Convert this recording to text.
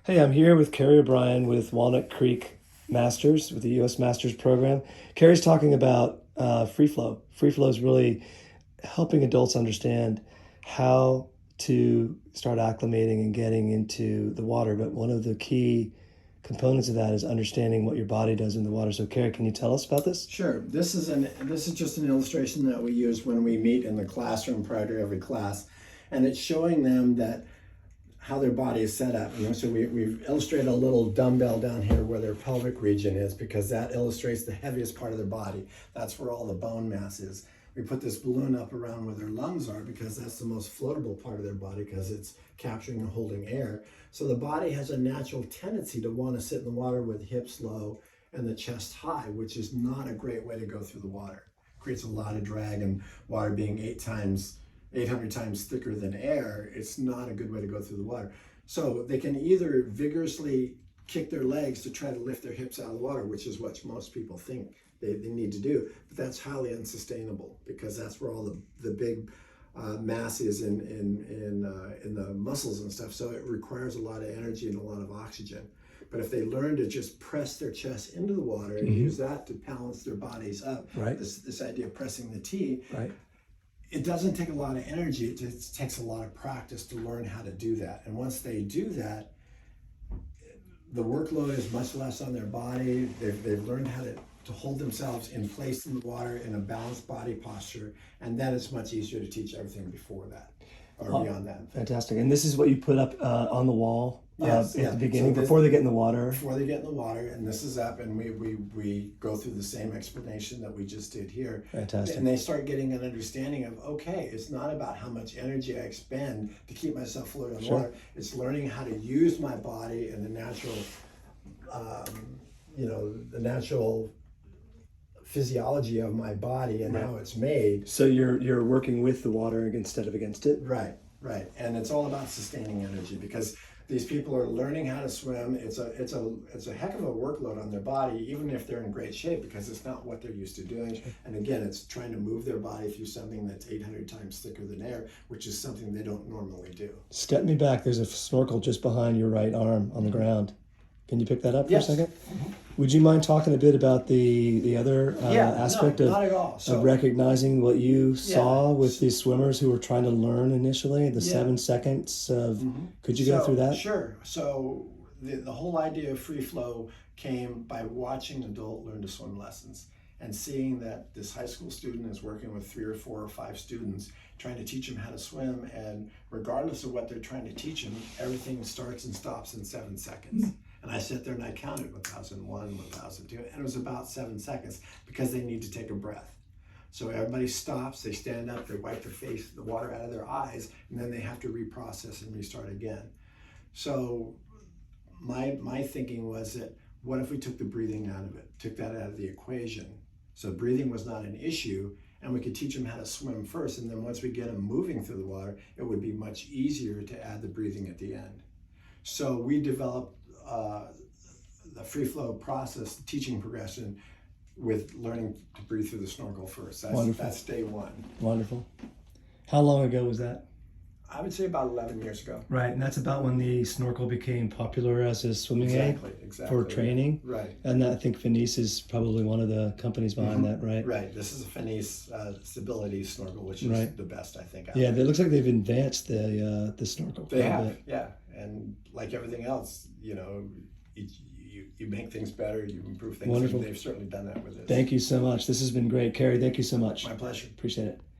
Hey, I'm here with Kerry O'Brien with Walnut Creek Masters with the U.S. Masters program. Kerry's talking about free flow. Free flow is really helping adults understand how to start acclimating and getting into the water. But one of the key components of that is understanding what your body does in the water. So, Kerry, can you tell us about this? Sure. This is just an illustration that we use when we meet in the classroom prior to every class, and it's showing them that how their body is set up. So we've illustrated a little dumbbell down here where their pelvic region is, because that illustrates the heaviest part of their body. That's where all the bone mass is. We put this balloon up around where their lungs are, because that's the most floatable part of their body, because it's capturing and holding air. So the body has a natural tendency to want to sit in the water with hips low and the chest high, which is not a great way to go through the water. It creates a lot of drag, and water being 800 times thicker than air, it's not a good way to go through the water. So they can either vigorously kick their legs to try to lift their hips out of the water, which is what most people think they need to do, but that's highly unsustainable, because that's where all the big mass is in the muscles and stuff. So it requires a lot of energy and a lot of oxygen. But if they learn to just press their chest into the water and use that to balance their bodies up, Right. this idea of pressing the T, Right. it doesn't take a lot of energy. It just takes a lot of practice to learn how to do that. And once they do that, the workload is much less on their body. They've learned how to hold themselves in place in the water in a balanced body posture. And then it's much easier to teach everything before that or beyond that. Fantastic. And this is what you put up on the wall at the beginning, So before they get in the water. Before they get in the water, and this is up, and we go through the same explanation that we just did here. Fantastic. And they start getting an understanding of, okay, it's not about how much energy I expend to keep myself floating on water. It's learning how to use my body and the natural, the natural physiology of my body and how it's made. So you're working with the water instead of against it? Right. And it's all about sustaining energy, because these people are learning how to swim. It's a heck of a workload on their body, even if they're in great shape, because it's not what they're used to doing. And again, it's trying to move their body through something that's 800 times thicker than air, which is something they don't normally do. Step me back. There's a snorkel just behind your right arm on the ground. Can you pick that up for a second? Would you mind talking a bit about the other aspect not at all. of recognizing what you saw with these swimmers who were trying to learn initially, the 7 seconds of, could you go through that? Sure. So the whole idea of free flow came by watching an adult learn to swim lessons and seeing that this high school student is working with 3 or 4 or 5 students trying to teach them how to swim, and regardless of what they're trying to teach them, everything starts and stops in 7 seconds. And I sat there and I counted 1001, 1002, and it was about 7 seconds, because they need to take a breath. So everybody stops, they stand up, they wipe their face, the water out of their eyes, and then they have to reprocess and restart again. So my thinking was that, what if we took the breathing out of it, took that out of the equation? So breathing was not an issue, and we could teach them how to swim first, and then once we get them moving through the water, it would be much easier to add the breathing at the end. So we developed the free flow process, the teaching progression, with learning to breathe through the snorkel first. That's day one. Wonderful. How long ago was that? I would say about 11 years ago. Right, and that's about when the snorkel became popular as a swimming aid for training. Right. And I think Finis is probably one of the companies behind that, right? Right. This is a Finis stability snorkel, which is the best, I think. Yeah, it looks like they've advanced the snorkel. They have, yeah. And like everything else, you make things better, you improve things. Wonderful. And they've certainly done that with this. Thank you so much. This has been great. Kerry, thank you so much. My pleasure. Appreciate it.